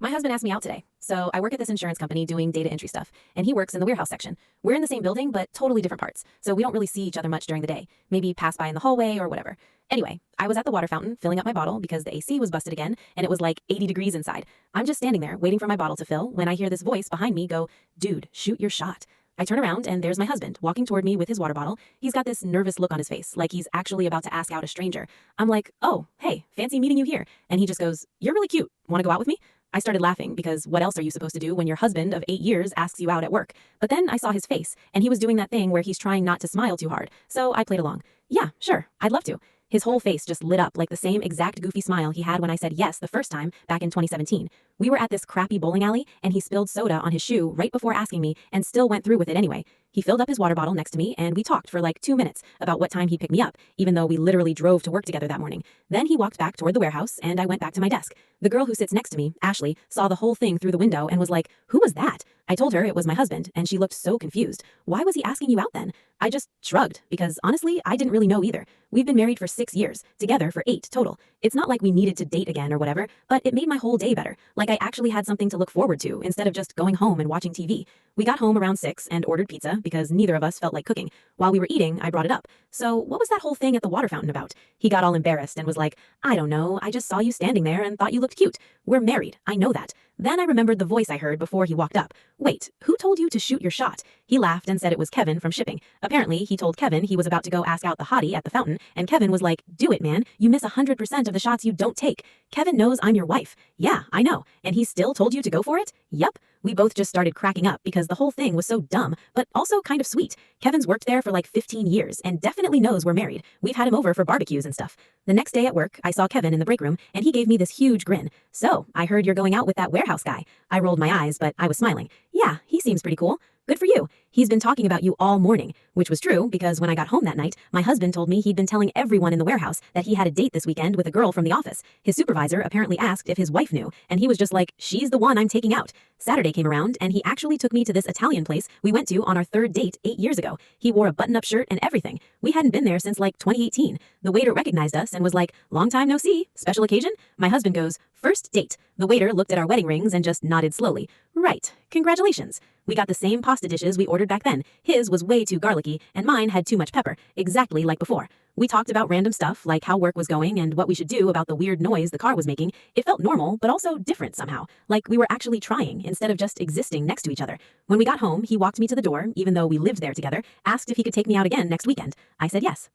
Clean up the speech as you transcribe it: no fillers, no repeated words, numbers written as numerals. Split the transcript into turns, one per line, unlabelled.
My husband asked me out today. So I work at this insurance company doing data entry stuff, and he works in the warehouse section. We're in the same building, but totally different parts. So we don't really see each other much during the day. Maybe pass by in the hallway or whatever. Anyway, I was at the water fountain filling up my bottle because the AC was busted again, and it was like 80 degrees inside. I'm just standing there waiting for my bottle to fill when I hear this voice behind me go, "Dude, shoot your shot." I turn around and there's my husband walking toward me with his water bottle. He's got this nervous look on his face, like he's actually about to ask out a stranger. I'm like, "Oh, hey, fancy meeting you here." And he just goes, "You're really cute. Want to go out with me?" I started laughing because what else are you supposed to do when your husband of 8 years asks you out at work? But then I saw his face, and he was doing that thing where he's trying not to smile too hard. So I played along. "Yeah, sure, I'd love to." His whole face just lit up like the same exact goofy smile he had when I said yes the first time back in 2017. We were at this crappy bowling alley, and he spilled soda on his shoe right before asking me and still went through with it anyway. He filled up his water bottle next to me, and we talked for like 2 minutes about what time he'd pick me up, even though we literally drove to work together that morning. Then he walked back toward the warehouse, and I went back to my desk. The girl who sits next to me, Ashley, saw the whole thing through the window and was like, "Who was that?" I told her it was my husband, and she looked so confused. Why was he asking you out then? I just shrugged, because honestly, I didn't really know either. We've been married for 6 years, together for 8 total. It's not like we needed to date again or whatever, but it made my whole day better. Like I actually had something to look forward to instead of just going home and watching TV. We got home around 6 and ordered pizza because neither of us felt like cooking. While we were eating, I brought it up. "So what was that whole thing at the water fountain about?" He got all embarrassed and was like, "I don't know, I just saw you standing there and thought you looked cute. We're married, I know that." Then I remembered the voice I heard before he walked up. "Wait, who told you to shoot your shot?" He laughed and said it was Kevin from shipping. Apparently, he told Kevin he was about to go ask out the hottie at the fountain, and Kevin was like, "Do it, man. You miss 100% of the shots you don't take. Kevin knows I'm your wife." "Yeah, I know. And he still told you to go for it?" "Yup." We both just started cracking up because the whole thing was so dumb, but also kind of sweet. Kevin's worked there for like 15 years and definitely knows we're married. We've had him over for barbecues and stuff. The next day at work, I saw Kevin in the break room, and he gave me this huge grin. "So, I heard you're going out with that warehouse guy." I rolled my eyes, but I was smiling. "Yeah, he seems pretty cool. Good for you. He's been talking about you all morning," which was true because when I got home that night, my husband told me he'd been telling everyone in the warehouse that he had a date this weekend with a girl from the office. His supervisor apparently asked if his wife knew, and he was just like, "She's the one I'm taking out." Saturday came around, and he actually took me to this Italian place we went to on our 3rd date 8 years ago. He wore a button-up shirt and everything. We hadn't been there since like 2018. The waiter recognized us and was like, "Long time no see. Special occasion?" My husband goes, "First date." The waiter looked at our wedding rings and just nodded slowly. "Right. Congratulations." We got the same pasta dishes we ordered back then. His was way too garlicky, and mine had too much pepper, exactly like before. We talked about random stuff, like how work was going and what we should do about the weird noise the car was making. It felt normal, but also different somehow, like we were actually trying instead of just existing next to each other. When we got home, he walked me to the door, even though we lived there together, asked if he could take me out again next weekend. I said yes.